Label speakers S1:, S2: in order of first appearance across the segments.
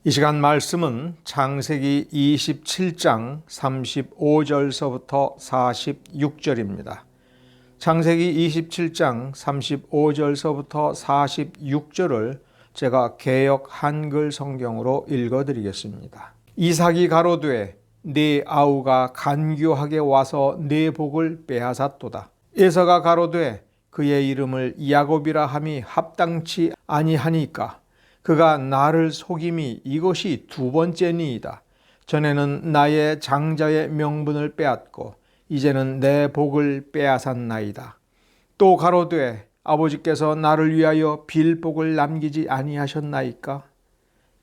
S1: 이 시간 말씀은 창세기 27장 35절서부터 46절입니다. 창세기 27장 35절서부터 46절을 제가 개역 한글 성경으로 읽어드리겠습니다. 이삭이 가로되 네 아우가 간교하게 와서 네 복을 빼앗았도다. 에서가 가로되 그의 이름을 야곱이라 함이 합당치 아니하니까 그가 나를 속임이 이것이 두 번째니이다. 전에는 나의 장자의 명분을 빼앗고 이제는 내 복을 빼앗았나이다. 또 가로되 아버지께서 나를 위하여 빌복을 남기지 아니하셨나이까?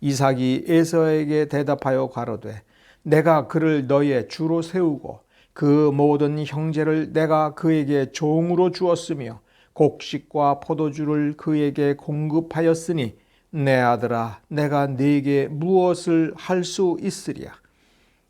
S1: 이삭이 에서에게 대답하여 가로되 내가 그를 너의 주로 세우고 그 모든 형제를 내가 그에게 종으로 주었으며 곡식과 포도주를 그에게 공급하였으니 내 아들아 내가 네게 무엇을 할 수 있으랴.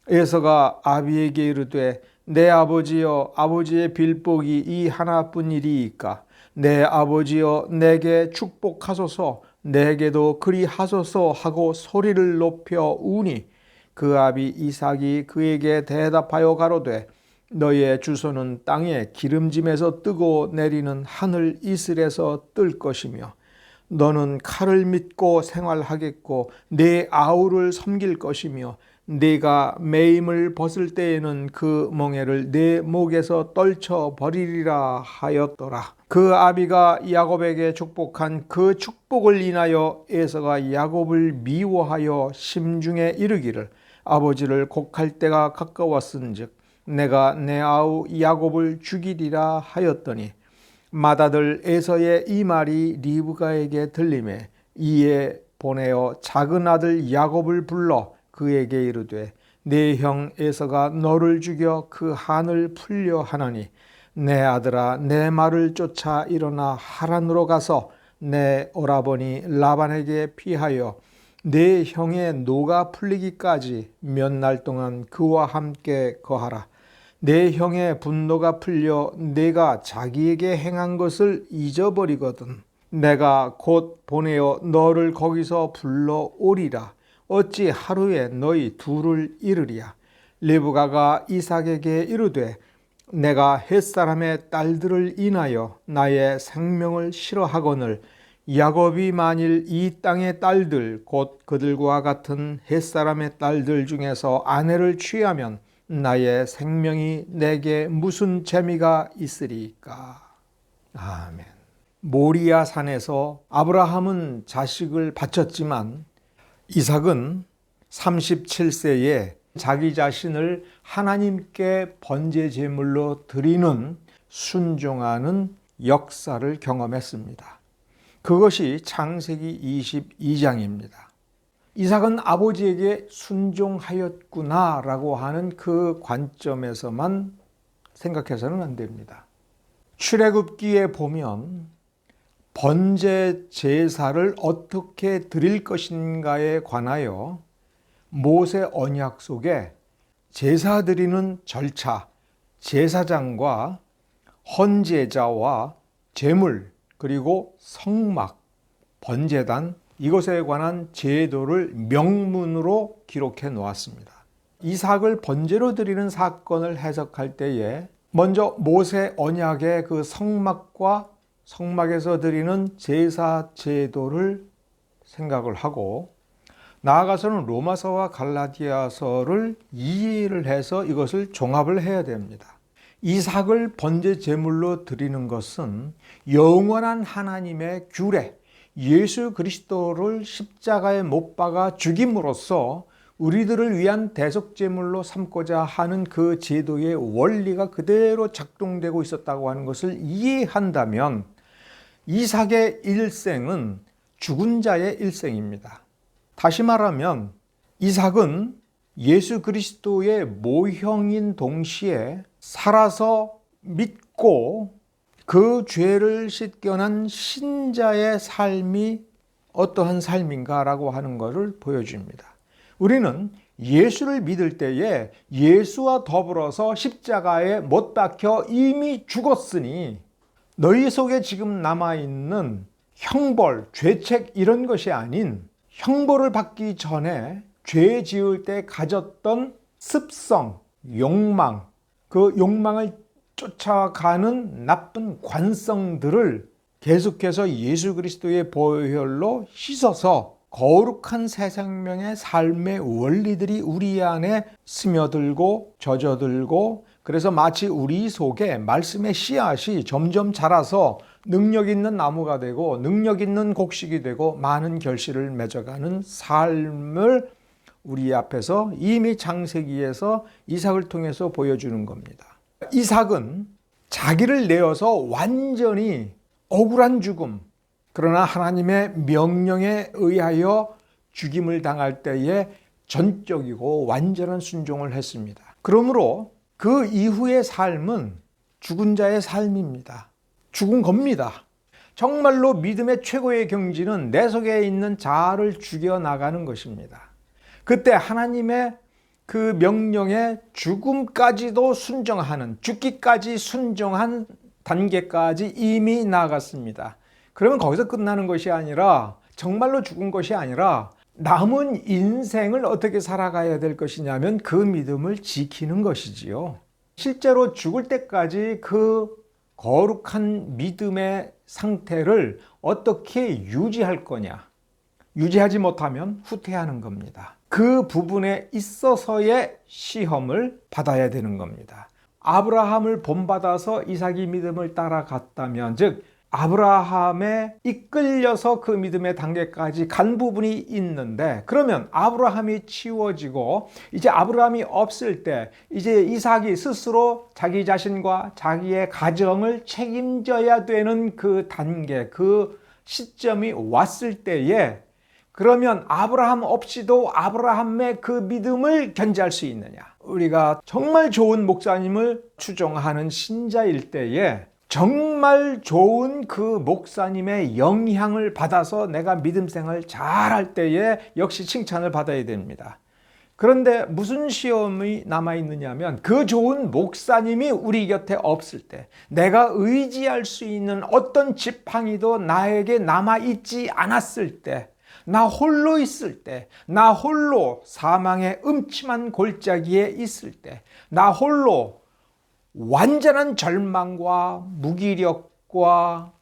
S1: 에서가 아비에게 이르되 내 아버지여 아버지의 빌복이 이 하나뿐이리이까. 내 아버지여 내게 축복하소서 내게도 그리하소서 하고 소리를 높여 우니 그 아비 이삭이 그에게 대답하여 가로되 너의 주소는 땅의 기름짐에서 뜨고 내리는 하늘 이슬에서 뜰 것이며 너는 칼을 믿고 생활하겠고 네 아우를 섬길 것이며 네가 매임을 벗을 때에는 그 멍에를 네 목에서 떨쳐 버리리라 하였더라. 그 아비가 야곱에게 축복한 그 축복을 인하여 에서가 야곱을 미워하여 심중에 이르기를 아버지를 곡할 때가 가까웠은즉 내가 내 아우 야곱을 죽이리라 하였더니 맏아들 에서의 이 말이 리브가에게 들리매 이에 보내어 작은 아들 야곱을 불러 그에게 이르되 내 형 에서가 너를 죽여 그 한을 풀려 하나니 내 아들아 내 말을 쫓아 일어나 하란으로 가서 내 오라버니 라반에게 피하여 내 형의 노가 풀리기까지 몇 날 동안 그와 함께 거하라. 내 형의 분노가 풀려 내가 자기에게 행한 것을 잊어버리거든 내가 곧 보내어 너를 거기서 불러오리라. 어찌 하루에 너희 둘을 이르랴. 리브가가 이삭에게 이르되 내가 햇사람의 딸들을 인하여 나의 생명을 싫어하거늘 야곱이 만일 이 땅의 딸들 곧 그들과 같은 햇사람의 딸들 중에서 아내를 취하면 나의 생명이 내게 무슨 재미가 있으리까? 아멘. 모리아 산에서 아브라함은 자식을 바쳤지만 이삭은 37세에 자기 자신을 하나님께 번제 제물로 드리는 순종하는 역사를 경험했습니다. 그것이 창세기 22장입니다. 이삭은 아버지에게 순종하였구나라고 하는 그 관점에서만 생각해서는 안 됩니다. 출애굽기에 보면 번제 제사를 어떻게 드릴 것인가에 관하여 모세 언약 속에 제사 드리는 절차, 제사장과 헌제자와 제물 그리고 성막, 번제단 이것에 관한 제도를 명문으로 기록해 놓았습니다. 이삭을 번제로 드리는 사건을 해석할 때에 먼저 모세 언약의 그 성막과 성막에서 드리는 제사 제도를 생각을 하고 나아가서는 로마서와 갈라디아서를 이해를 해서 이것을 종합을 해야 됩니다. 이삭을 번제 제물로 드리는 것은 영원한 하나님의 규례, 예수 그리스도를 십자가에 못 박아 죽임으로써 우리들을 위한 대속제물로 삼고자 하는 그 제도의 원리가 그대로 작동되고 있었다고 하는 것을 이해한다면 이삭의 일생은 죽은 자의 일생입니다. 다시 말하면 이삭은 예수 그리스도의 모형인 동시에 살아서 믿고 그 죄를 씻겨난 신자의 삶이 어떠한 삶인가라고 하는 것을 보여줍니다. 우리는 예수를 믿을 때에 예수와 더불어서 십자가에 못 박혀 이미 죽었으니 너희 속에 지금 남아있는 형벌, 죄책 이런 것이 아닌 형벌을 받기 전에 죄 지을 때 가졌던 습성, 욕망, 그 욕망을 쫓아가는 나쁜 관성들을 계속해서 예수 그리스도의 보혈로 씻어서 거룩한 새 생명의 삶의 원리들이 우리 안에 스며들고 젖어들고, 그래서 마치 우리 속에 말씀의 씨앗이 점점 자라서 능력 있는 나무가 되고 능력 있는 곡식이 되고 많은 결실을 맺어가는 삶을 우리 앞에서 이미 창세기에서 이삭을 통해서 보여주는 겁니다. 이삭은 자기를 내어서 완전히 억울한 죽음, 그러나 하나님의 명령에 의하여 죽임을 당할 때에 전적이고 완전한 순종을 했습니다. 그러므로 그 이후의 삶은 죽은 자의 삶입니다. 죽은 겁니다. 정말로 믿음의 최고의 경지는 내 속에 있는 자아를 죽여나가는 것입니다. 그때 하나님의 그 명령에 죽음까지도 순종하는, 죽기까지 순종한 단계까지 이미 나아갔습니다. 그러면 거기서 끝나는 것이 아니라, 정말로 죽은 것이 아니라 남은 인생을 어떻게 살아가야 될 것이냐면 그 믿음을 지키는 것이지요. 실제로 죽을 때까지 그 거룩한 믿음의 상태를 어떻게 유지할 거냐, 유지하지 못하면 후퇴하는 겁니다. 그 부분에 있어서의 시험을 받아야 되는 겁니다. 아브라함을 본받아서 이삭이 믿음을 따라갔다면, 즉 아브라함에 이끌려서 그 믿음의 단계까지 간 부분이 있는데, 그러면 아브라함이 치워지고 이제 아브라함이 없을 때 이제 이삭이 스스로 자기 자신과 자기의 가정을 책임져야 되는 그 단계, 그 시점이 왔을 때에, 그러면 아브라함 없이도 아브라함의 그 믿음을 견지할 수 있느냐? 우리가 정말 좋은 목사님을 추종하는 신자일 때에 정말 좋은 그 목사님의 영향을 받아서 내가 믿음 생활 잘할 때에 역시 칭찬을 받아야 됩니다. 그런데 무슨 시험이 남아있느냐면, 그 좋은 목사님이 우리 곁에 없을 때, 내가 의지할 수 있는 어떤 지팡이도 나에게 남아있지 않았을 때, 나 홀로 있을 때, 나 홀로 사망의 음침한 골짜기에 있을 때, 나 홀로 완전한 절망과 무기력과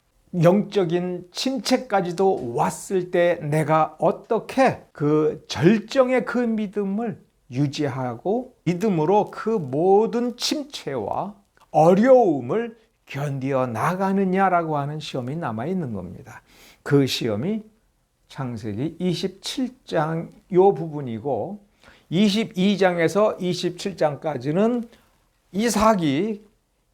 S1: 영적인 침체까지도 왔을 때 내가 어떻게 그 절정의 그 믿음을 유지하고 믿음으로 그 모든 침체와 어려움을 견디어 나가느냐라고 하는 시험이 남아있는 겁니다. 그 시험이 창세기 27장 요 부분이고, 22장에서 27장까지는 이삭이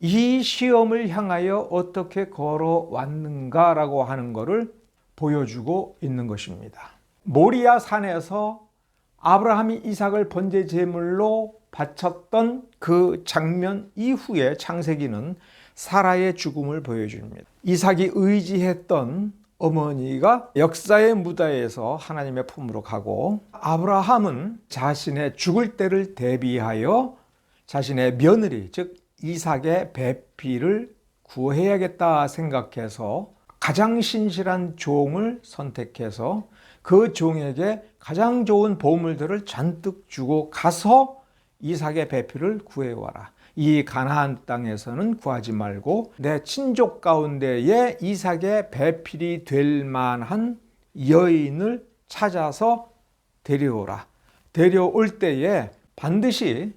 S1: 이 시험을 향하여 어떻게 걸어왔는가라고 하는 것을 보여주고 있는 것입니다. 모리아 산에서 아브라함이 이삭을 번제 제물로 바쳤던 그 장면 이후에 창세기는 사라의 죽음을 보여줍니다. 이삭이 의지했던 어머니가 역사의 무대에서 하나님의 품으로 가고, 아브라함은 자신의 죽을 때를 대비하여 자신의 며느리, 즉 이삭의 배필을 구해야겠다 생각해서 가장 신실한 종을 선택해서 그 종에게 가장 좋은 보물들을 잔뜩 주고 가서 이삭의 배필을 구해와라. 이 가나안 땅에서는 구하지 말고 내 친족 가운데에 이삭의 배필이 될 만한 여인을 찾아서 데려오라. 데려올 때에 반드시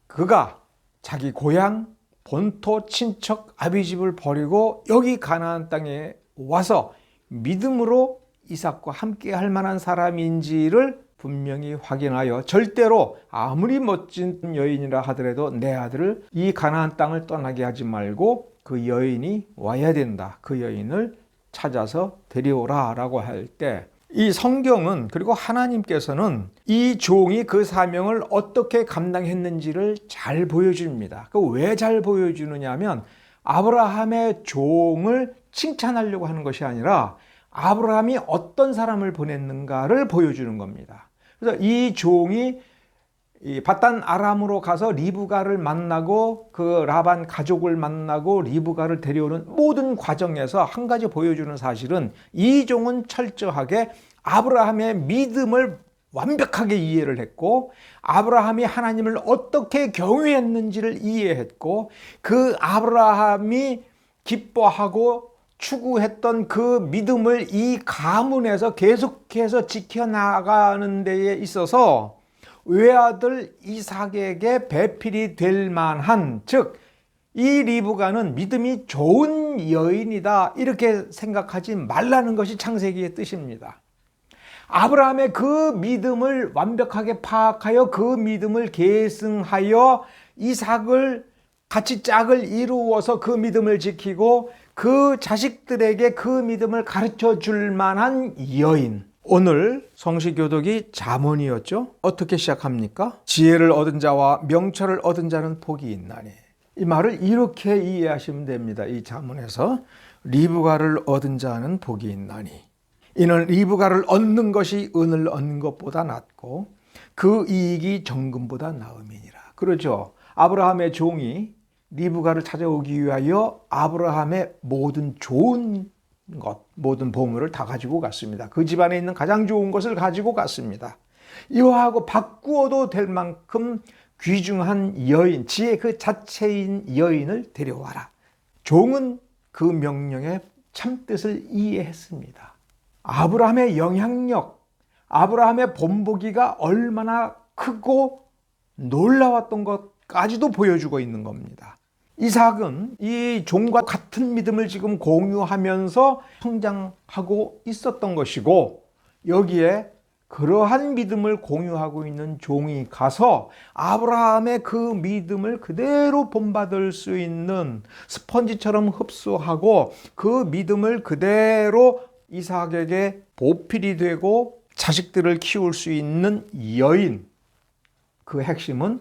S1: 그가 자기 고향, 본토, 친척, 아비집을 버리고 여기 가나안 땅에 와서 믿음으로 이삭과 함께 할 만한 사람인지를 분명히 확인하여, 절대로 아무리 멋진 여인이라 하더라도 내 아들을 이 가나안 땅을 떠나게 하지 말고 그 여인이 와야 된다. 그 여인을 찾아서 데려오라 라고 할 때, 이 성경은, 그리고 하나님께서는 이 종이 그 사명을 어떻게 감당했는지를 잘 보여줍니다. 왜 잘 보여주느냐 하면, 아브라함의 종을 칭찬하려고 하는 것이 아니라 아브라함이 어떤 사람을 보냈는가를 보여주는 겁니다. 그래서 이 종이 이 바단 아람으로 가서 리브가를 만나고 그 라반 가족을 만나고 리브가를 데려오는 모든 과정에서 한 가지 보여주는 사실은 이 종은 철저하게 아브라함의 믿음을 완벽하게 이해를 했고 아브라함이 하나님을 어떻게 경외했는지를 이해했고 그 아브라함이 기뻐하고 추구했던 그 믿음을 이 가문에서 계속해서 지켜나가는 데에 있어서 외아들 이삭에게 배필이 될 만한, 즉 이 리브가는 믿음이 좋은 여인이다 이렇게 생각하지 말라는 것이 창세기의 뜻입니다. 아브라함의 그 믿음을 완벽하게 파악하여 그 믿음을 계승하여 이삭을 같이 짝을 이루어서 그 믿음을 지키고 그 자식들에게 그 믿음을 가르쳐 줄 만한 여인. 오늘 성시교독이 잠언이었죠. 어떻게 시작합니까? 지혜를 얻은 자와 명철을 얻은 자는 복이 있나니. 이 말을 이렇게 이해하시면 됩니다. 이 잠언에서 리브가를 얻은 자는 복이 있나니. 이는 리브가를 얻는 것이 은을 얻는 것보다 낫고 그 이익이 정금보다 나음이니라. 그렇죠. 아브라함의 종이 리브가를 찾아오기 위하여 아브라함의 모든 좋은 것, 모든 보물을 다 가지고 갔습니다. 그 집안에 있는 가장 좋은 것을 가지고 갔습니다. 이와하고 바꾸어도 될 만큼 귀중한 여인, 지혜 그 자체인 여인을 데려와라. 종은 그 명령의 참뜻을 이해했습니다. 아브라함의 영향력, 아브라함의 본보기가 얼마나 크고 놀라웠던 것까지도 보여주고 있는 겁니다. 이삭은 이 종과 같은 믿음을 지금 공유하면서 성장하고 있었던 것이고 여기에 그러한 믿음을 공유하고 있는 종이 가서 아브라함의 그 믿음을 그대로 본받을 수 있는 스펀지처럼 흡수하고 그 믿음을 그대로 이삭에게 보필이 되고 자식들을 키울 수 있는 여인. 그 핵심은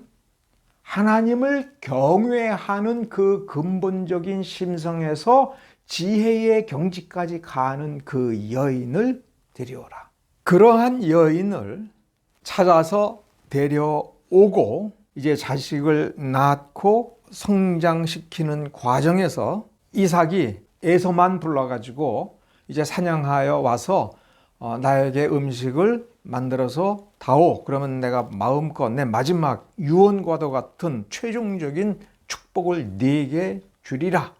S1: 하나님을 경외하는 그 근본적인 심성에서 지혜의 경지까지 가는 그 여인을 데려오라. 그러한 여인을 찾아서 데려오고 이제 자식을 낳고 성장시키는 과정에서 이삭이 에서만 불러가지고 이제 사냥하여 와서 나에게 음식을 만들어서 다오. 그러면 내가 마음껏 내 마지막 유언과도 같은 최종적인 축복을 네게 주리라.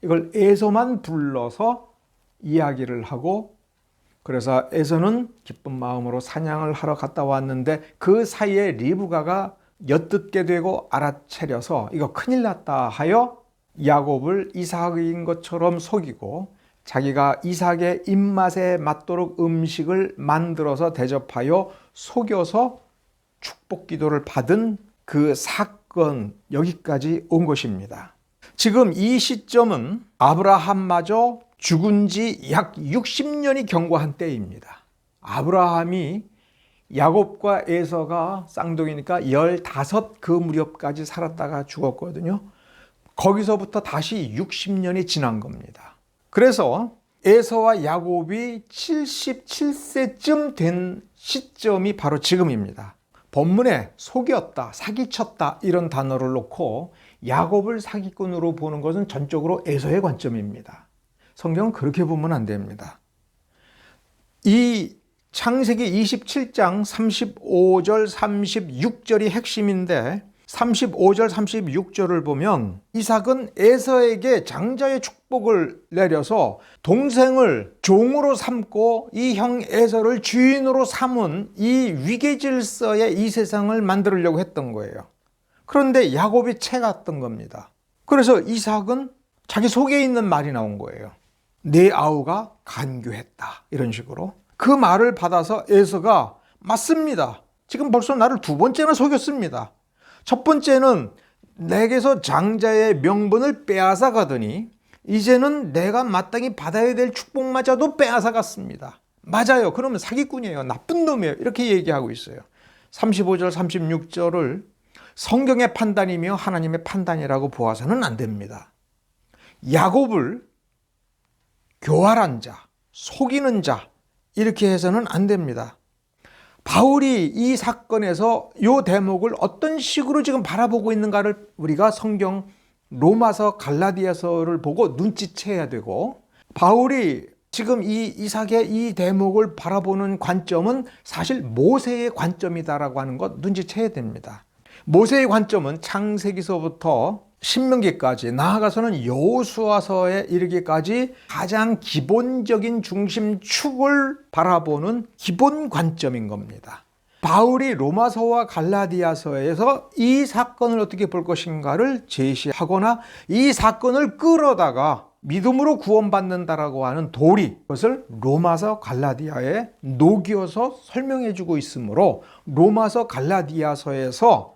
S1: 이걸 에서만 불러서 이야기를 하고 그래서 에서는 기쁜 마음으로 사냥을 하러 갔다 왔는데 그 사이에 리브가가 엿듣게 되고 알아차려서 이거 큰일 났다 하여 야곱을 이삭인 것처럼 속이고 자기가 이삭의 입맛에 맞도록 음식을 만들어서 대접하여 속여서 축복 기도를 받은 그 사건, 여기까지 온 것입니다. 지금 이 시점은 아브라함마저 죽은 지 약 60년이 경과한 때입니다. 아브라함이 야곱과 에서가 쌍둥이니까 15 그 무렵까지 살았다가 죽었거든요. 거기서부터 다시 60년이 지난 겁니다. 그래서 에서와 야곱이 77세쯤 된 시점이 바로 지금입니다. 본문에 속였다, 사기쳤다 이런 단어를 놓고 야곱을 사기꾼으로 보는 것은 전적으로 에서의 관점입니다. 성경은 그렇게 보면 안 됩니다. 이 창세기 27장 35절 36절이 핵심인데 35절 36절을 보면 이삭은 에서에게 장자의 축복을 내려서 동생을 종으로 삼고 이 형 에서를 주인으로 삼은 이 위계질서의 이 세상을 만들려고 했던 거예요. 그런데 야곱이 채갔던 겁니다. 그래서 이삭은 자기 속에 있는 말이 나온 거예요. 내 아우가 간교했다. 이런 식으로. 그 말을 받아서 에서가 맞습니다. 지금 벌써 나를 2번째나 속였습니다. 첫 번째는 내게서 장자의 명분을 빼앗아 가더니 이제는 내가 마땅히 받아야 될 축복마저도 빼앗아 갔습니다. 맞아요. 그러면 사기꾼이에요. 나쁜 놈이에요. 이렇게 얘기하고 있어요. 35절 36절을 성경의 판단이며 하나님의 판단이라고 보아서는 안 됩니다. 야곱을 교활한 자, 속이는 자 이렇게 해서는 안 됩니다. 바울이 이 사건에서 이 대목을 어떤 식으로 지금 바라보고 있는가를 우리가 성경 로마서 갈라디아서를 보고 눈치채야 되고, 바울이 지금 이 이삭의 이 대목을 바라보는 관점은 사실 모세의 관점이다라고 하는 것 눈치채야 됩니다. 모세의 관점은 창세기서부터 신명기까지, 나아가서는 여호수아서에 이르기까지 가장 기본적인 중심축을 바라보는 기본 관점인 겁니다. 바울이 로마서와 갈라디아서에서 이 사건을 어떻게 볼 것인가를 제시하거나 이 사건을 끌어다가 믿음으로 구원받는다라고 하는 도리, 그것을 로마서 갈라디아에 녹여서 설명해 주고 있으므로 로마서 갈라디아서에서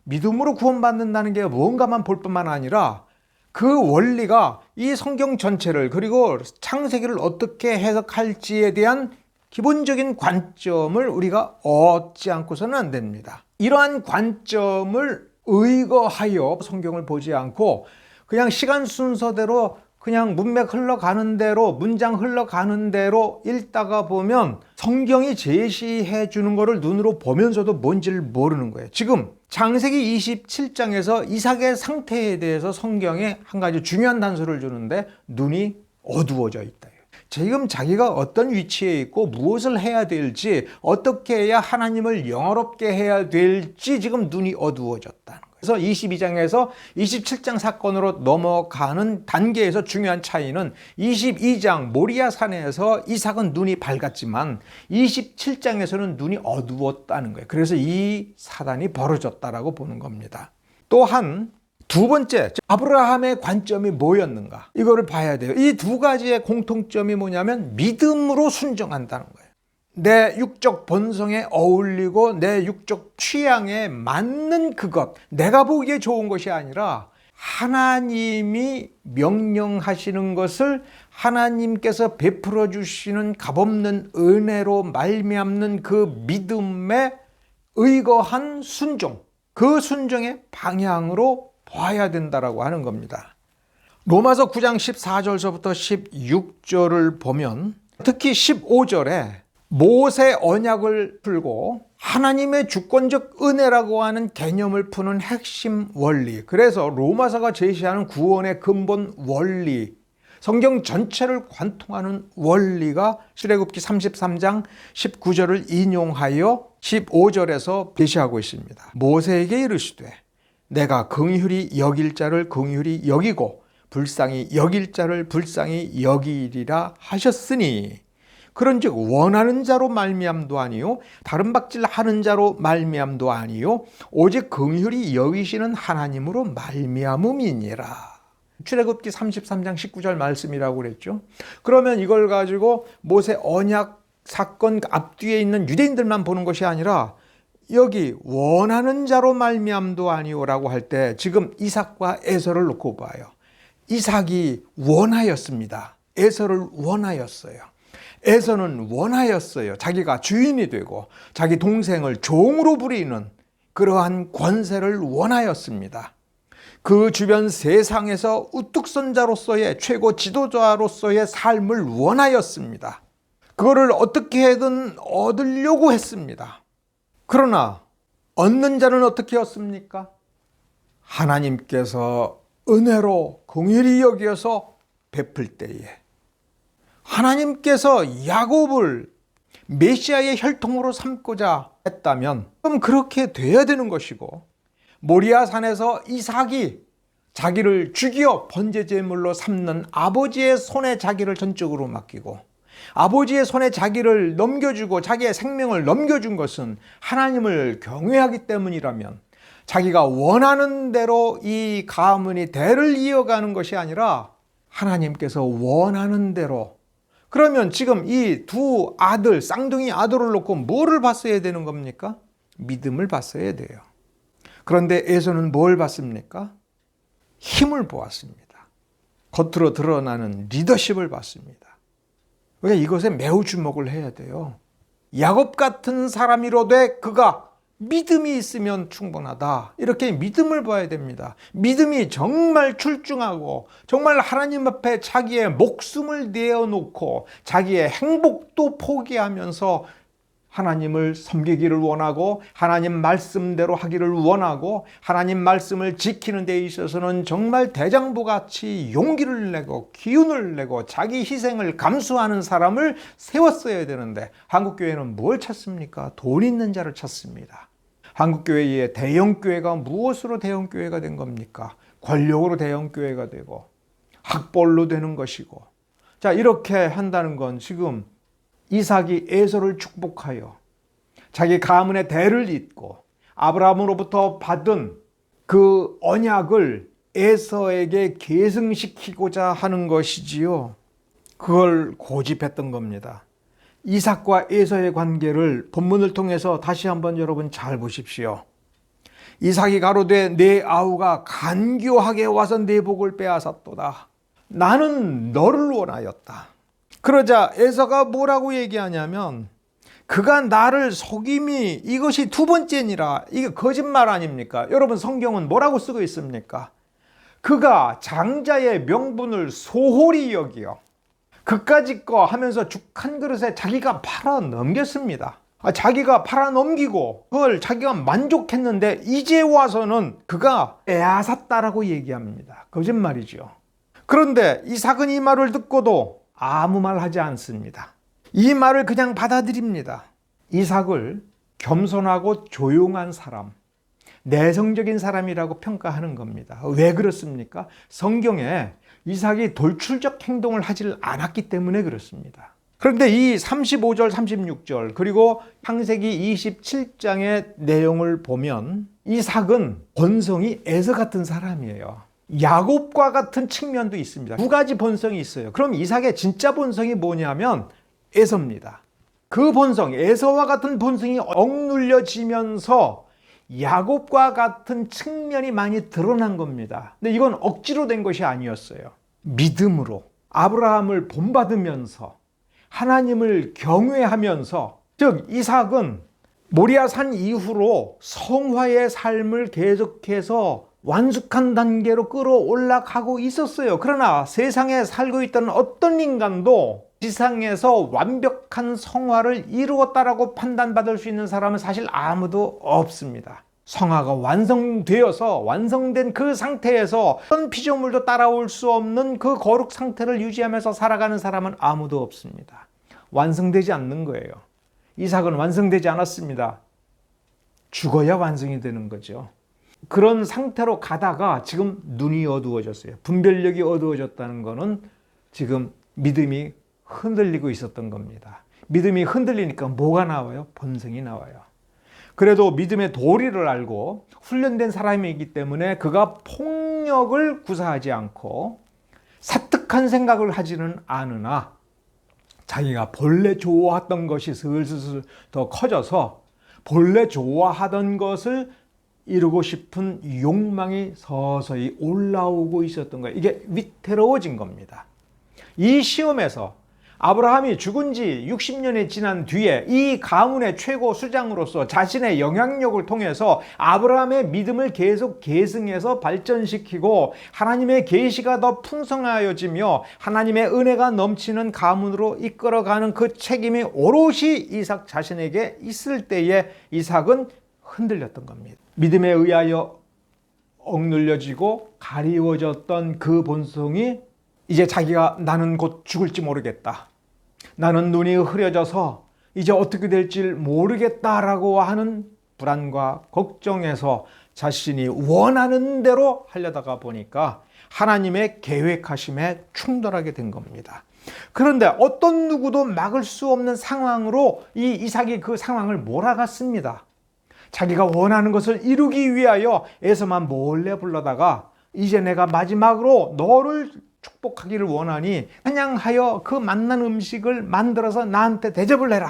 S1: 믿음으로 구원받는다는 게 무언가만 볼 뿐만 아니라 그 원리가 이 성경 전체를, 그리고 창세기를 어떻게 해석할지에 대한 기본적인 관점을 우리가 얻지 않고서는 안 됩니다. 이러한 관점을 의거하여 성경을 보지 않고 그냥 시간 순서대로, 그냥 문맥 흘러가는 대로, 문장 흘러가는 대로 읽다가 보면 성경이 제시해 주는 거를 눈으로 보면서도 뭔지를 모르는 거예요. 지금 창세기 27장에서 이삭의 상태에 대해서 성경에 한 가지 중요한 단서를 주는데 눈이 어두워져 있다. 지금 자기가 어떤 위치에 있고 무엇을 해야 될지, 어떻게 해야 하나님을 영화롭게 해야 될지 지금 눈이 어두워졌다는 거예요. 그래서 22장에서 27장 사건으로 넘어가는 단계에서 중요한 차이는 22장 모리아 산에서 이삭은 눈이 밝았지만 27장에서는 눈이 어두웠다는 거예요. 그래서 이 사단이 벌어졌다라고 보는 겁니다. 또한 두 번째, 아브라함의 관점이 뭐였는가? 이거를 봐야 돼요. 이 두 가지의 공통점이 뭐냐면 믿음으로 순종한다는 거예요. 내 육적 본성에 어울리고 내 육적 취향에 맞는 그것, 내가 보기에 좋은 것이 아니라 하나님이 명령하시는 것을 하나님께서 베풀어 주시는 값없는 은혜로 말미암는 그 믿음에 의거한 순종, 그 순종의 방향으로 봐야 된다라고 하는 겁니다. 로마서 9장 14절서부터 16절을 보면 특히 15절에 모세 언약을 풀고 하나님의 주권적 은혜라고 하는 개념을 푸는 핵심 원리, 그래서 로마서가 제시하는 구원의 근본 원리, 성경 전체를 관통하는 원리가 출애굽기 33장 19절을 인용하여 15절에서 제시하고 있습니다. 모세에게 이르시되 내가 긍휼히 여길 자를 긍휼히 여기고 불쌍히 여길 자를 불쌍히 여기리라 하셨으니, 그런즉 원하는 자로 말미암도 아니요 다른 박질하는 자로 말미암도 아니요 오직 긍휼히 여기시는 하나님으로 말미암음이니라. 출애굽기 33장 19절 말씀이라고 그랬죠. 그러면 이걸 가지고 모세 언약 사건 앞뒤에 있는 유대인들만 보는 것이 아니라 여기 원하는 자로 말미암도 아니오라고 할 때 지금 이삭과 에서를 놓고 봐요. 이삭이 원하였습니다. 에서를 원하였어요. 에서는 원하였어요. 자기가 주인이 되고 자기 동생을 종으로 부리는 그러한 권세를 원하였습니다. 그 주변 세상에서 우뚝선자로서의 최고 지도자로서의 삶을 원하였습니다. 그거를 어떻게든 얻으려고 했습니다. 그러나 얻는 자는 어떻게 얻습니까? 하나님께서 은혜로 긍휼히 여겨서 베풀 때에 하나님께서 야곱을 메시아의 혈통으로 삼고자 했다면 그럼 그렇게 돼야 되는 것이고, 모리아 산에서 이삭이 자기를 죽여 번제제물로 삼는 아버지의 손에 자기를 전적으로 맡기고 아버지의 손에 자기를 넘겨주고 자기의 생명을 넘겨준 것은 하나님을 경외하기 때문이라면, 자기가 원하는 대로 이 가문이 대를 이어가는 것이 아니라 하나님께서 원하는 대로, 그러면 지금 이 두 아들, 쌍둥이 아들을 놓고 뭐를 봤어야 되는 겁니까? 믿음을 봤어야 돼요. 그런데 에서는 뭘 봤습니까? 힘을 보았습니다. 겉으로 드러나는 리더십을 봤습니다. 그러니까 이것에 매우 주목을 해야 돼요. 야곱 같은 사람이로되 그가 믿음이 있으면 충분하다, 이렇게 믿음을 봐야 됩니다. 믿음이 정말 출중하고 정말 하나님 앞에 자기의 목숨을 내어놓고 자기의 행복도 포기하면서 하나님을 섬기기를 원하고 하나님 말씀대로 하기를 원하고 하나님 말씀을 지키는 데 있어서는 정말 대장부같이 용기를 내고 기운을 내고 자기 희생을 감수하는 사람을 세웠어야 되는데 한국교회는 뭘 찾습니까? 돈 있는 자를 찾습니다. 한국교회의 대형교회가 무엇으로 대형교회가 된 겁니까? 권력으로 대형교회가 되고 학벌로 되는 것이고, 자, 이렇게 한다는 건 지금 이삭이 에서를 축복하여 자기 가문의 대를 잇고 아브라함으로부터 받은 그 언약을 에서에게 계승시키고자 하는 것이지요. 그걸 고집했던 겁니다. 이삭과 에서의 관계를 본문을 통해서 다시 한번 여러분 잘 보십시오. 이삭이 가로되 내 아우가 간교하게 와서 내 복을 빼앗았도다. 나는 너를 원하였다. 그러자 에서가 뭐라고 얘기하냐면 그가 나를 속임이 이것이 두 번째니라. 이게 거짓말 아닙니까? 여러분 성경은 뭐라고 쓰고 있습니까? 그가 장자의 명분을 소홀히 여기어 그까짓 거 하면서 죽 한 그릇에 자기가 팔아 넘겼습니다. 자기가 팔아 넘기고 그걸 자기가 만족했는데 이제 와서는 그가 빼앗았다라고 얘기합니다. 거짓말이죠. 그런데 이삭은 이 말을 듣고도 아무 말 하지 않습니다. 이 말을 그냥 받아들입니다. 이삭을 겸손하고 조용한 사람, 내성적인 사람이라고 평가하는 겁니다. 왜 그렇습니까? 성경에 이삭이 돌출적 행동을 하질 않았기 때문에 그렇습니다. 그런데 이 35절, 36절 그리고 창세기 27장의 내용을 보면 이삭은 본성이 에서 같은 사람이에요. 야곱과 같은 측면도 있습니다. 두 가지 본성이 있어요. 그럼 이삭의 진짜 본성이 뭐냐면 에서입니다. 그 본성, 에서와 같은 본성이 억눌려지면서 야곱과 같은 측면이 많이 드러난 겁니다. 근데 이건 억지로 된 것이 아니었어요. 믿음으로 아브라함을 본받으면서 하나님을 경외하면서, 즉 이삭은 모리아산 이후로 성화의 삶을 계속해서 완숙한 단계로 끌어올라가고 있었어요. 그러나 세상에 살고 있던 어떤 인간도 지상에서 완벽한 성화를 이루었다라고 판단받을 수 있는 사람은 사실 아무도 없습니다. 성화가 완성되어서 완성된 그 상태에서 어떤 피조물도 따라올 수 없는 그 거룩 상태를 유지하면서 살아가는 사람은 아무도 없습니다. 완성되지 않는 거예요. 이삭은 완성되지 않았습니다. 죽어야 완성이 되는 거죠. 그런 상태로 가다가 지금 눈이 어두워졌어요. 분별력이 어두워졌다는 것은 지금 믿음이 흔들리고 있었던 겁니다. 믿음이 흔들리니까 뭐가 나와요? 본성이 나와요. 그래도 믿음의 도리를 알고 훈련된 사람이기 때문에 그가 폭력을 구사하지 않고 사특한 생각을 하지는 않으나 자기가 본래 좋아했던 것이 슬슬 더 커져서 본래 좋아하던 것을 이루고 싶은 욕망이 서서히 올라오고 있었던 거예요. 이게 위태로워진 겁니다. 이 시험에서 아브라함이 죽은 지 60년이 지난 뒤에 이 가문의 최고 수장으로서 자신의 영향력을 통해서 아브라함의 믿음을 계속 계승해서 발전시키고 하나님의 계시가 더 풍성하여지며 하나님의 은혜가 넘치는 가문으로 이끌어가는 그 책임이 오롯이 이삭 자신에게 있을 때에 이삭은 흔들렸던 겁니다. 믿음에 의하여 억눌려지고 가리워졌던 그 본성이 이제 자기가 나는 곧 죽을지 모르겠다. 나는 눈이 흐려져서 이제 어떻게 될지 모르겠다라고 하는 불안과 걱정에서 자신이 원하는 대로 하려다가 보니까 하나님의 계획하심에 충돌하게 된 겁니다. 그런데 어떤 누구도 막을 수 없는 상황으로 이 이삭이 그 상황을 몰아갔습니다. 자기가 원하는 것을 이루기 위하여 에서만 몰래 불러다가 이제 내가 마지막으로 너를 축복하기를 원하니 사냥하여 그 맛난 음식을 만들어서 나한테 대접을 해라.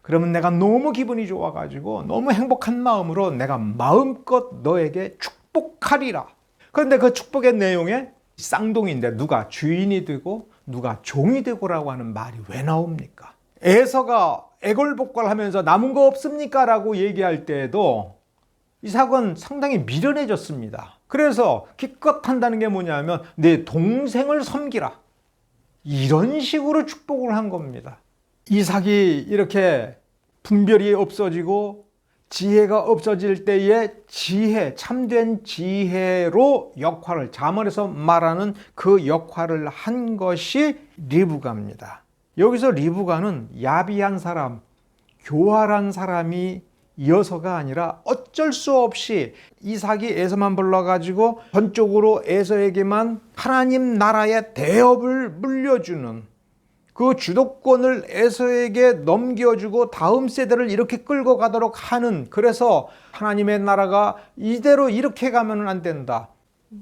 S1: 그러면 내가 너무 기분이 좋아가지고 너무 행복한 마음으로 내가 마음껏 너에게 축복하리라. 그런데 그 축복의 내용에 쌍둥이인데 누가 주인이 되고 누가 종이 되고라고 하는 말이 왜 나옵니까? 에서가 애걸복걸하면서 남은 거 없습니까? 라고 얘기할 때에도 이삭은 상당히 미련해졌습니다. 그래서 기껏 한다는 게 뭐냐면 내 동생을 섬기라. 이런 식으로 축복을 한 겁니다. 이삭이 이렇게 분별이 없어지고 지혜가 없어질 때에 지혜, 참된 지혜로 역할을, 잠언에서 말하는 그 역할을 한 것이 리브가입니다. 여기서 리브가는 야비한 사람, 교활한 사람이 이어서가 아니라 어쩔 수 없이 이삭이 에서만 불러가지고 전적으로 에서에게만 하나님 나라의 대업을 물려주는 그 주도권을 에서에게 넘겨주고 다음 세대를 이렇게 끌고 가도록 하는, 그래서 하나님의 나라가 이대로 이렇게 가면 안 된다.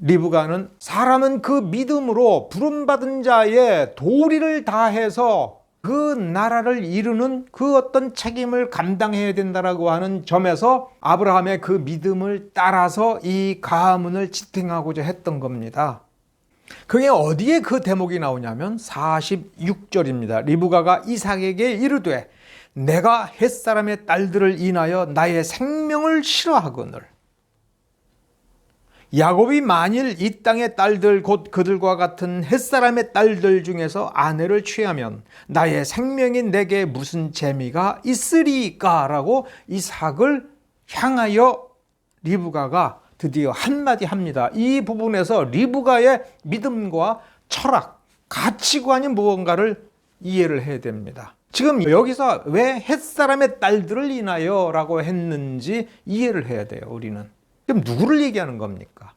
S1: 리브가는 사람은 그 믿음으로 부름받은 자의 도리를 다해서 그 나라를 이루는 그 어떤 책임을 감당해야 된다라고 하는 점에서 아브라함의 그 믿음을 따라서 이 가문을 지탱하고자 했던 겁니다. 그게 어디에 그 대목이 나오냐면 46절입니다. 리브가가 이삭에게 이르되 내가 햇사람의 딸들을 인하여 나의 생명을 싫어하거늘 야곱이 만일 이 땅의 딸들 곧 그들과 같은 햇사람의 딸들 중에서 아내를 취하면 나의 생명이 내게 무슨 재미가 있으리까? 라고 이삭을 향하여 리브가가 드디어 한마디 합니다. 이 부분에서 리브가의 믿음과 철학, 가치관이 무언가를 이해를 해야 됩니다. 지금 여기서 왜 햇사람의 딸들을 인하여 라고 했는지 이해를 해야 돼요. 우리는. 그럼 누구를 얘기하는 겁니까?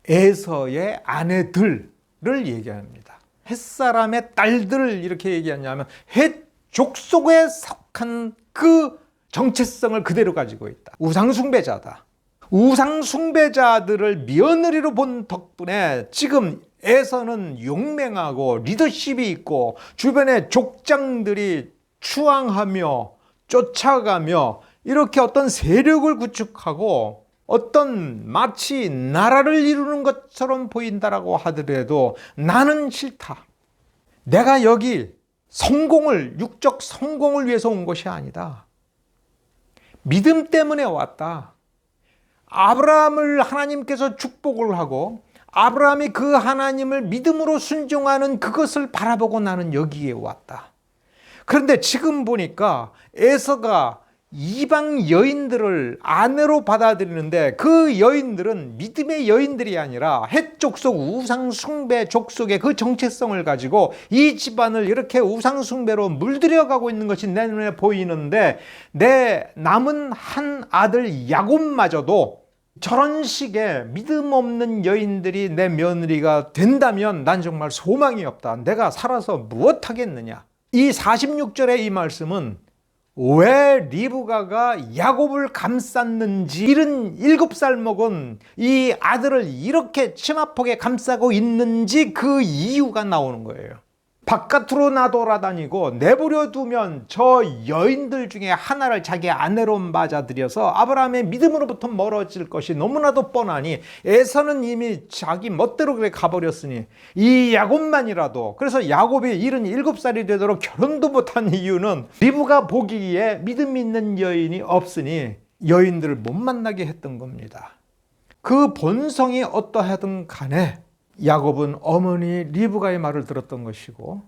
S1: 에서의 아내들을 얘기합니다. 햇사람의 딸들을 이렇게 얘기하냐면 햇 족속에 속한 그 정체성을 그대로 가지고 있다. 우상숭배자다. 우상숭배자들을 며느리로 본 덕분에 지금 에서는 용맹하고 리더십이 있고 주변에 족장들이 추앙하며 쫓아가며 이렇게 어떤 세력을 구축하고 어떤 마치 나라를 이루는 것처럼 보인다라고 하더라도 나는 싫다. 내가 여기 육적 성공을 위해서 온 것이 아니다. 믿음 때문에 왔다. 아브라함을 하나님께서 축복을 하고 아브라함이 그 하나님을 믿음으로 순종하는 그것을 바라보고 나는 여기에 왔다. 그런데 지금 보니까 에서가 이방 여인들을 아내로 받아들이는데 그 여인들은 믿음의 여인들이 아니라 헷 족속 우상숭배 족속의 그 정체성을 가지고 이 집안을 이렇게 우상숭배로 물들여가고 있는 것이 내 눈에 보이는데 내 남은 한 아들 야곱마저도 저런 식의 믿음 없는 여인들이 내 며느리가 된다면 난 정말 소망이 없다. 내가 살아서 무엇하겠느냐. 이 46절의 이 말씀은 왜 리브가가 야곱을 감쌌는지 77살 먹은 이 아들을 이렇게 치마폭에 감싸고 있는지 그 이유가 나오는 거예요. 바깥으로 나돌아다니고 내버려 두면 저 여인들 중에 하나를 자기 아내로 맞아들여서 아브라함의 믿음으로부터 멀어질 것이 너무나도 뻔하니 에서는 이미 자기 멋대로 그래 가버렸으니 이 야곱만이라도, 그래서 야곱이 77살이 되도록 결혼도 못한 이유는 리브가 보기에 믿음 있는 여인이 없으니 여인들을 못 만나게 했던 겁니다. 그 본성이 어떠하든 간에 야곱은 어머니 리브가의 말을 들었던 것이고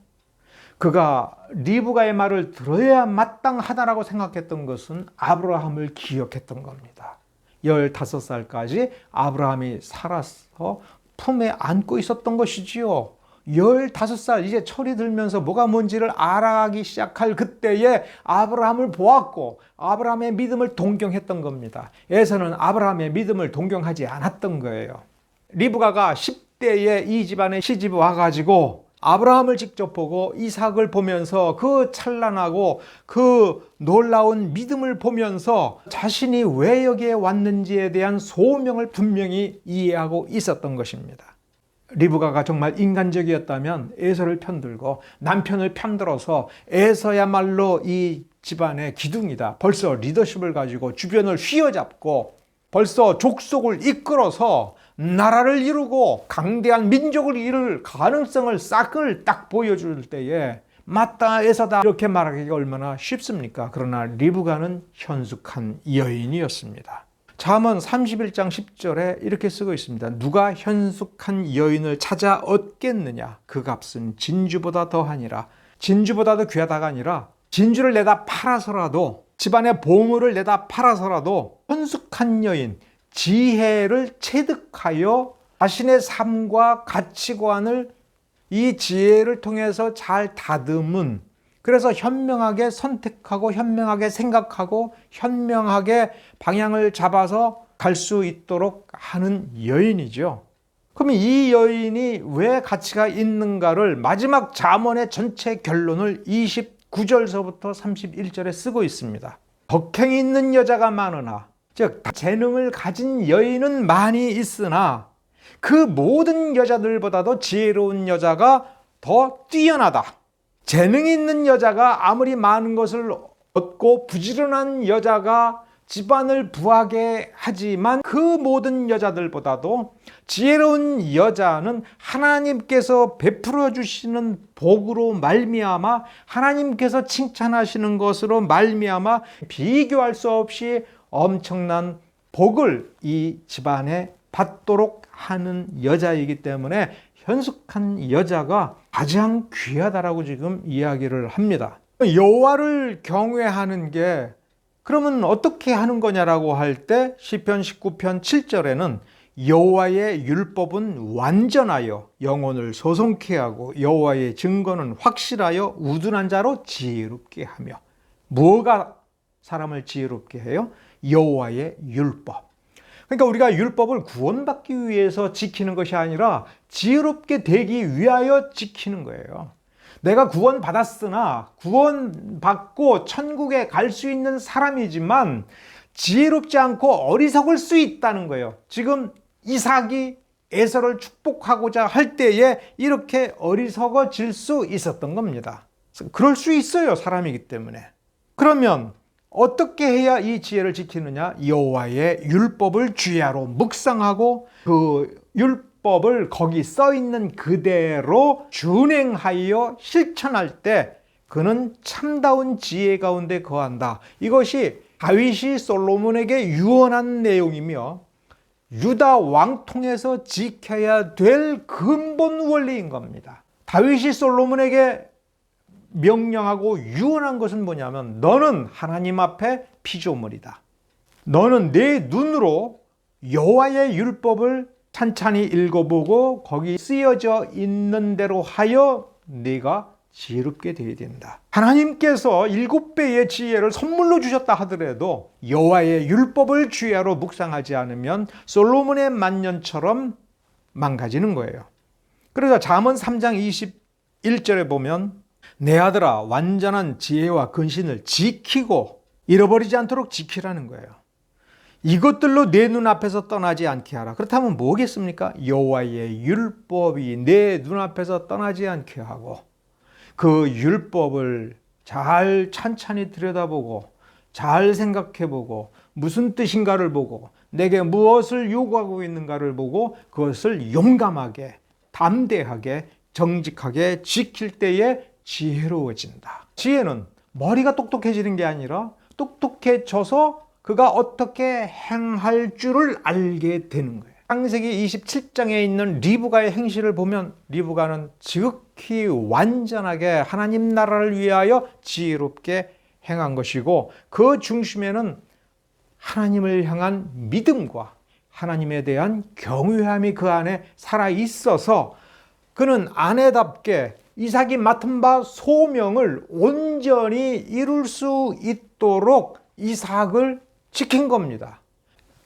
S1: 그가 리브가의 말을 들어야 마땅하다라고 생각했던 것은 아브라함을 기억했던 겁니다. 15살까지 아브라함이 살아서 품에 안고 있었던 것이지요. 15살 이제 철이 들면서 뭐가 뭔지를 알아가기 시작할 그때에 아브라함을 보았고 아브라함의 믿음을 동경했던 겁니다. 에서는 아브라함의 믿음을 동경하지 않았던 거예요. 리브가가 10대에 이 집안에 시집 와가지고 아브라함을 직접 보고 이삭을 보면서 그 찬란하고 그 놀라운 믿음을 보면서 자신이 왜 여기에 왔는지에 대한 소명을 분명히 이해하고 있었던 것입니다. 리브가가 정말 인간적이었다면 에서를 편들고 남편을 편들어서 에서야말로 이 집안의 기둥이다. 벌써 리더십을 가지고 주변을 휘어잡고 벌써 족속을 이끌어서 나라를 이루고 강대한 민족을 이룰 가능성을 싹을 딱 보여줄 때에 맞다 에서다 이렇게 말하기가 얼마나 쉽습니까? 그러나 리브가는 현숙한 여인이었습니다. 잠언 31장 10절에 이렇게 쓰고 있습니다. 누가 현숙한 여인을 찾아 얻겠느냐? 그 값은 진주보다 더하니라. 진주보다도 귀하다가 아니라 진주를 내다 팔아서라도 집안의 보물을 내다 팔아서라도 현숙한 여인, 지혜를 체득하여 자신의 삶과 가치관을 이 지혜를 통해서 잘 다듬은, 그래서 현명하게 선택하고 현명하게 생각하고 현명하게 방향을 잡아서 갈 수 있도록 하는 여인이죠. 그럼 이 여인이 왜 가치가 있는가를 마지막 잠언의 전체 결론을 29절서부터 31절에 쓰고 있습니다. 덕행이 있는 여자가 많으나, 즉 재능을 가진 여인은 많이 있으나 그 모든 여자들보다도 지혜로운 여자가 더 뛰어나다. 재능이 있는 여자가 아무리 많은 것을 얻고 부지런한 여자가 집안을 부하게 하지만 그 모든 여자들보다도 지혜로운 여자는 하나님께서 베풀어 주시는 복으로 말미암아, 하나님께서 칭찬하시는 것으로 말미암아 비교할 수 없이 엄청난 복을 이 집안에 받도록 하는 여자이기 때문에 현숙한 여자가 가장 귀하다라고 지금 이야기를 합니다. 여호와를 경외하는 게 그러면 어떻게 하는 거냐라고 할 때 시편 19편 7절에는 여호와의 율법은 완전하여 영혼을 소송케 하고 여호와의 증거는 확실하여 우둔한 자로 지혜롭게 하며. 뭐가 사람을 지혜롭게 해요? 여호와의 율법. 그러니까 우리가 율법을 구원받기 위해서 지키는 것이 아니라 지혜롭게 되기 위하여 지키는 거예요. 내가 구원받았으나 구원받고 천국에 갈 수 있는 사람이지만 지혜롭지 않고 어리석을 수 있다는 거예요. 지금 이삭이 에서를 축복하고자 할 때에 이렇게 어리석어질 수 있었던 겁니다. 그럴 수 있어요, 사람이기 때문에. 그러면 어떻게 해야 이 지혜를 지키느냐? 여호와의 율법을 주야로 묵상하고 그 율법을 거기 써 있는 그대로 준행하여 실천할 때 그는 참다운 지혜 가운데 거한다. 이것이 다윗이 솔로몬에게 유언한 내용이며 유다 왕통에서 지켜야 될 근본 원리인 겁니다. 다윗이 솔로몬에게 명령하고 유언한 것은 뭐냐면, 너는 하나님 앞에 피조물이다. 너는 내 눈으로 여호와의 율법을 찬찬히 읽어보고 거기 쓰여져 있는 대로 하여 네가 지혜롭게 되어야 된다. 하나님께서 7배의 지혜를 선물로 주셨다 하더라도 여호와의 율법을 주야로 묵상하지 않으면 솔로몬의 만년처럼 망가지는 거예요. 그래서 잠언 3장 21절에 보면 내 아들아 완전한 지혜와 근신을 지키고 잃어버리지 않도록 지키라는 거예요. 이것들로 내 눈앞에서 떠나지 않게 하라. 그렇다면 뭐겠습니까? 여호와의 율법이 내 눈앞에서 떠나지 않게 하고 그 율법을 잘 찬찬히 들여다보고 잘 생각해보고 무슨 뜻인가를 보고 내게 무엇을 요구하고 있는가를 보고 그것을 용감하게 담대하게 정직하게 지킬 때에 지혜로워진다. 지혜는 머리가 똑똑해지는 게 아니라 똑똑해져서 그가 어떻게 행할 줄을 알게 되는 거예요. 창세기 27장에 있는 리브가의 행실을 보면 리브가는 지극히 완전하게 하나님 나라를 위하여 지혜롭게 행한 것이고 그 중심에는 하나님을 향한 믿음과 하나님에 대한 경외함이 그 안에 살아 있어서 그는 아내답게 이삭이 맡은 바 소명을 온전히 이룰 수 있도록 이삭을 지킨 겁니다.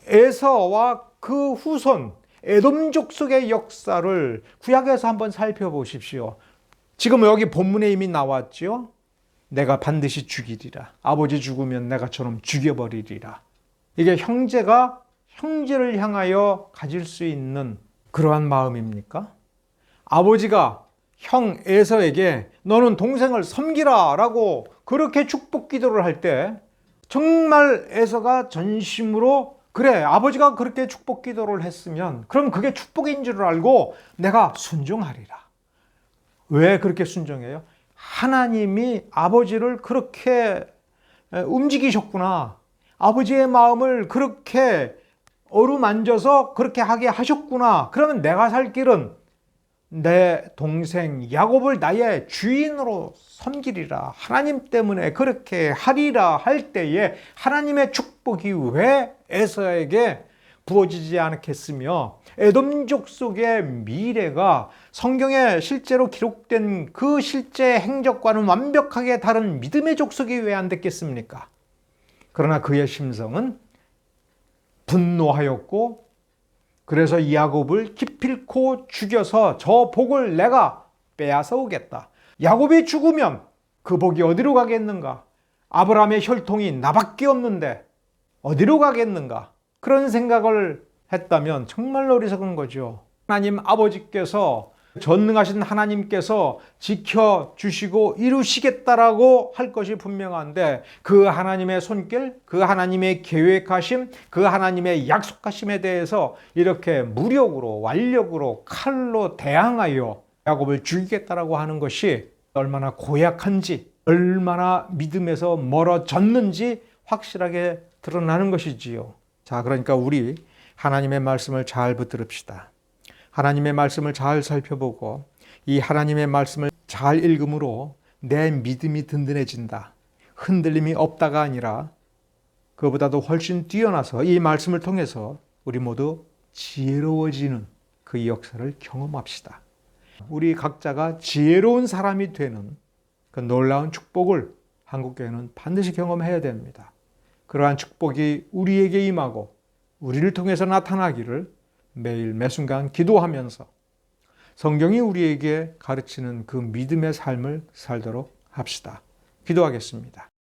S1: 에서와 그 후손 에돔 족속의 역사를 구약에서 한번 살펴보십시오. 지금 여기 본문에 이미 나왔죠. 내가 반드시 죽이리라. 아버지 죽으면 내가 저놈 죽여버리리라. 이게 형제가 형제를 향하여 가질 수 있는 그러한 마음입니까? 아버지가 형 에서에게 너는 동생을 섬기라 라고 그렇게 축복 기도를 할 때 정말 에서가 전심으로 그래 아버지가 그렇게 축복 기도를 했으면 그럼 그게 축복인 줄 알고 내가 순종하리라. 왜 그렇게 순종해요? 하나님이 아버지를 그렇게 움직이셨구나. 아버지의 마음을 그렇게 어루만져서 그렇게 하게 하셨구나. 그러면 내가 살 길은 내 동생 야곱을 나의 주인으로 섬기리라. 하나님 때문에 그렇게 하리라 할 때에 하나님의 축복이 왜 에서에게 부어지지 않겠으며 에돔 족속의 미래가 성경에 실제로 기록된 그 실제 행적과는 완벽하게 다른 믿음의 족속이 왜 안 됐겠습니까? 그러나 그의 심성은 분노하였고, 그래서 야곱을 기필코 죽여서 저 복을 내가 빼앗아 오겠다. 야곱이 죽으면 그 복이 어디로 가겠는가? 아브라함의 혈통이 나밖에 없는데 어디로 가겠는가? 그런 생각을 했다면 정말로 어리석은 거죠. 하나님 아버지께서, 전능하신 하나님께서 지켜주시고 이루시겠다라고 할 것이 분명한데, 그 하나님의 손길, 그 하나님의 계획하심, 그 하나님의 약속하심에 대해서 이렇게 무력으로, 완력으로, 칼로 대항하여 야곱을 죽이겠다라고 하는 것이 얼마나 고약한지, 얼마나 믿음에서 멀어졌는지 확실하게 드러나는 것이지요. 자, 그러니까 우리 하나님의 말씀을 잘 붙들읍시다. 하나님의 말씀을 잘 살펴보고 이 하나님의 말씀을 잘 읽음으로 내 믿음이 든든해진다. 흔들림이 없다가 아니라 그보다도 훨씬 뛰어나서 이 말씀을 통해서 우리 모두 지혜로워지는 그 역사를 경험합시다. 우리 각자가 지혜로운 사람이 되는 그 놀라운 축복을 한국교회는 반드시 경험해야 됩니다. 그러한 축복이 우리에게 임하고 우리를 통해서 나타나기를 매일 매순간 기도하면서 성경이 우리에게 가르치는 그 믿음의 삶을 살도록 합시다. 기도하겠습니다.